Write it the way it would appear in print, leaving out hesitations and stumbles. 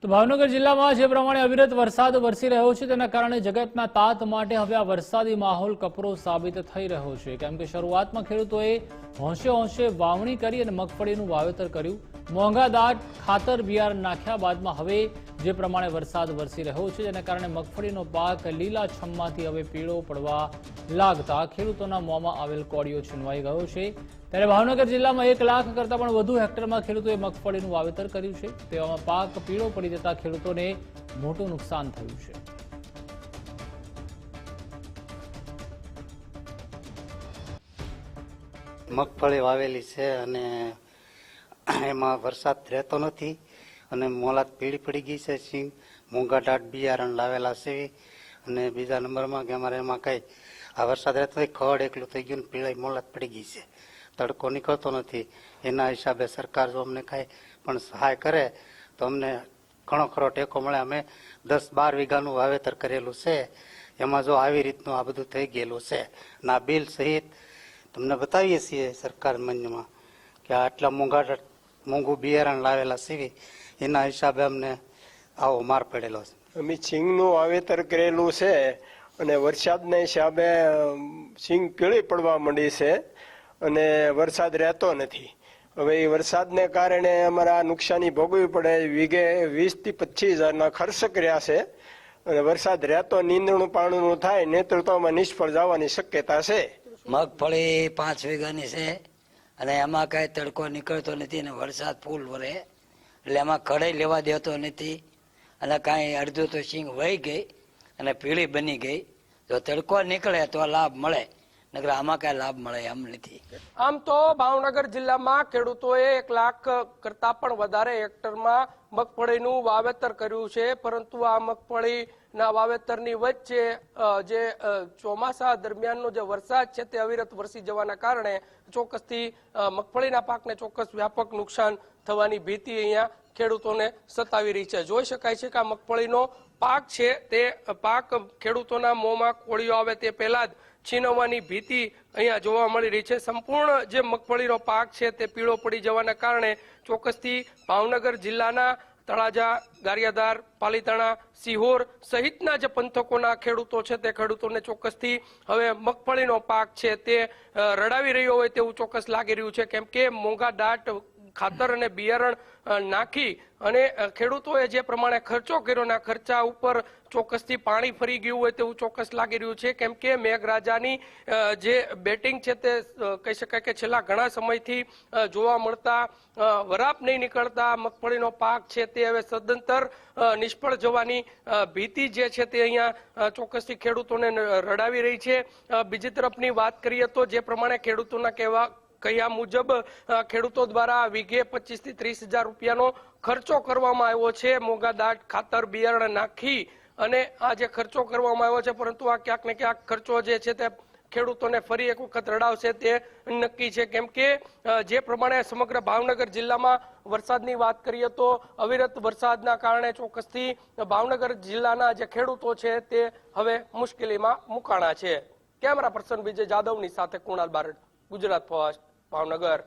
તો ભાવનગર જિલ્લામાં જે પ્રમાણે અવિરત વરસાદ વરસી રહ્યો છે તેના કારણે જગતના તાત માટે હવે આ વરસાદી માહોલ કપરો સાબિત થઈ રહ્યો છે, કેમ કે શરૂઆતમાં ખેડૂતોએ હોંશે હોંશે વાવણી કરી અને મગફળીનું વાવેતર કર્યું. મોંઘાદાટ ખાતર બિયારણ નાખ્યા બાદમાં હવે જે પ્રમાણે વરસાદ વરસી રહ્યો છે તેના કારણે મગફળીનો પાક લીલા છમ્માથી હવે પીળો પડવા લાગતા ખેડૂતોના મોંમાં આવેલ કોળિયો છીનવાઈ ગયો છે. ત્યારે ભાવનગર જિલ્લામાં 1 લાખ કરતાં પણ વધુ હેક્ટરમાં ખેડૂતોએ મગફળીનું વાવેતર કર્યું છે. તેવામાં પાક પીળો પડી જતા ખેડૂતોને મોટું નુકસાન થયું છે. મગફળી વાવેલી છે અને એમાં વરસાદ રહેતો નથી અને મોલાત પીળી પડી ગઈ છે. સિંગ મોંઘાદાટ બિયારણ લાવેલા છે અને બીજા નંબરમાં કે અમારે એમાં કઈ આ વરસાદ રહેતો નથી, ખડ એકલું થઈ ગયું, પીળાઈ મોલાત પડી ગઈ છે, તડકો નીકળતો નથી. એના હિસાબે સરકાર જો અમને કાંઈ પણ સહાય કરે તો અમને ઘણો ખરો ટેકો મળે. અમે 10-12 વીઘાનું વાવેતર કરેલું છે, એમાં જો આવી રીતનું આ બધું થઈ ગયેલું છે ના બિલ સહિત તમને બતાવીએ છીએ સરકાર માન્યમાં કે આટલા મોંઘું બિયારણ લાવેલા સીવી એના હિસાબે અમને આવો માર પડેલો છે. અમે સિંગનું વાવેતર કરેલું છે અને વરસાદના હિસાબે સિંગ પીળી પડવા માંડી છે અને વરસાદ રહેતો નથી. હવે એ વરસાદને કારણે અમારે આ નુકસાની ભોગવવી પડે. વીઘે 20 થી 25 હજારના ખર્ચ કર્યા છે અને વરસાદ રહેતો નીંદણું પાણીનું થાય નેતૃત્વમાં નિષ્ફળ જવાની શક્યતા છે. મગફળી 5 વીઘાની છે અને એમાં કઈ તડકો નીકળતો નથી અને વરસાદ ફૂલ વરે એટલે એમાં કઢાઈ લેવા દેતો નથી અને કાંઈ અડધું તો સિંગ વહી ગઈ અને પીળી બની ગઈ. જો તડકો નીકળે તો લાભ મળે, નકર આમાં કઈ લાભ મળે એમ નથી. આમ તો ભાવનગર જિલ્લામાં ખેડૂતોએ 1 લાખ કરતા પણ વધારે હેક્ટરમાં મગફળીનું વાવેતર કર્યું છે, પરંતુ આ મગફળીના વાવેતરની વચ્ચે જે ચોમાસા દરમિયાનનો જે વરસાદ છે તે અવિરત વરસી જવાના કારણે ચોક્કસથી મગફળીના પાકને ચોક્કસ વ્યાપક નુકસાન થવાની ભીતિ અહીંયા ખેડૂતોને સતાવી રહી છે. જોઈ શકાય છે કે આ મગફળીનો પાક છે તે પાક ખેડૂતોના મોંમાં કોળિયો આવે તે પહેલા જ છીનવવાની ભીતિ અહીંયા જોવા મળી રહી છે. સંપૂર્ણ જે મગફળીનો પાક છે તે પીળો પડી જવાના કારણે ચોક્કસથી ભાવનગર જિલ્લાના તળાજા, ગારિયાધાર, પાલીતાણા, સિહોર સહિતના જે પંથકોના ખેડૂતો છે તે ખેડૂતોને ચોક્કસથી હવે મગફળીનો પાક છે તે રડાવી રહ્યો હોય તેવું ચોક્કસ લાગી રહ્યું છે, કેમ કે મોંઘાદાટ ખાતર અને બિયારણ નાખી અને ખેડૂતોએ જે પ્રમાણે ખર્ચો કર્યો ના ખર્ચા ઉપર ચોક્કસથી પાણી ફરી ગયું હોય તેવું ચોક્કસ લાગી રહ્યું છે, કેમ કે મેઘરાજાની જે બેટિંગ છે તે કહી શકાય કે છેલ્લા ઘણા સમયથી જોવા મળતા વરાપ નહીં નીકળતા મગફળીનો પાક છે તે હવે સદંતર નિષ્ફળ જવાની ભીતિ જે છે તે અહીંયા ચોક્કસથી ખેડૂતોને રડાવી રહી છે. બીજી તરફની વાત કરીએ તો જે પ્રમાણે ખેડૂતોના કહ્યા મુજબ ખેડૂતો દ્વારા વીઘે 25 થી 30 હજાર રૂપિયાનો ખર્ચો કરવામાં આવ્યો છે મોંઘાદાટ ખાતર બિયારણ નાખી અને આ જે ખર્ચો કરવામાં આવ્યો છે, પરંતુ આ ક્યાંક ને ક્યાંક ખર્ચો જે છે તે ખેડૂતોને ફરી એક વખત રડાવશે તે નક્કી છે, કેમ કે જે પ્રમાણે સમગ્ર ભાવનગર જિલ્લામાં વરસાદની વાત કરીએ તો અવિરત વરસાદના કારણે ચોક્કસથી ભાવનગર જિલ્લાના જે ખેડૂતો છે તે હવે મુશ્કેલીમાં મુકાણા છે. કેમેરા પર્સન વિજય જાદવની સાથે કુણાલ બારડ, ગુજરાત ફર્સ્ટ, ભાવનગર.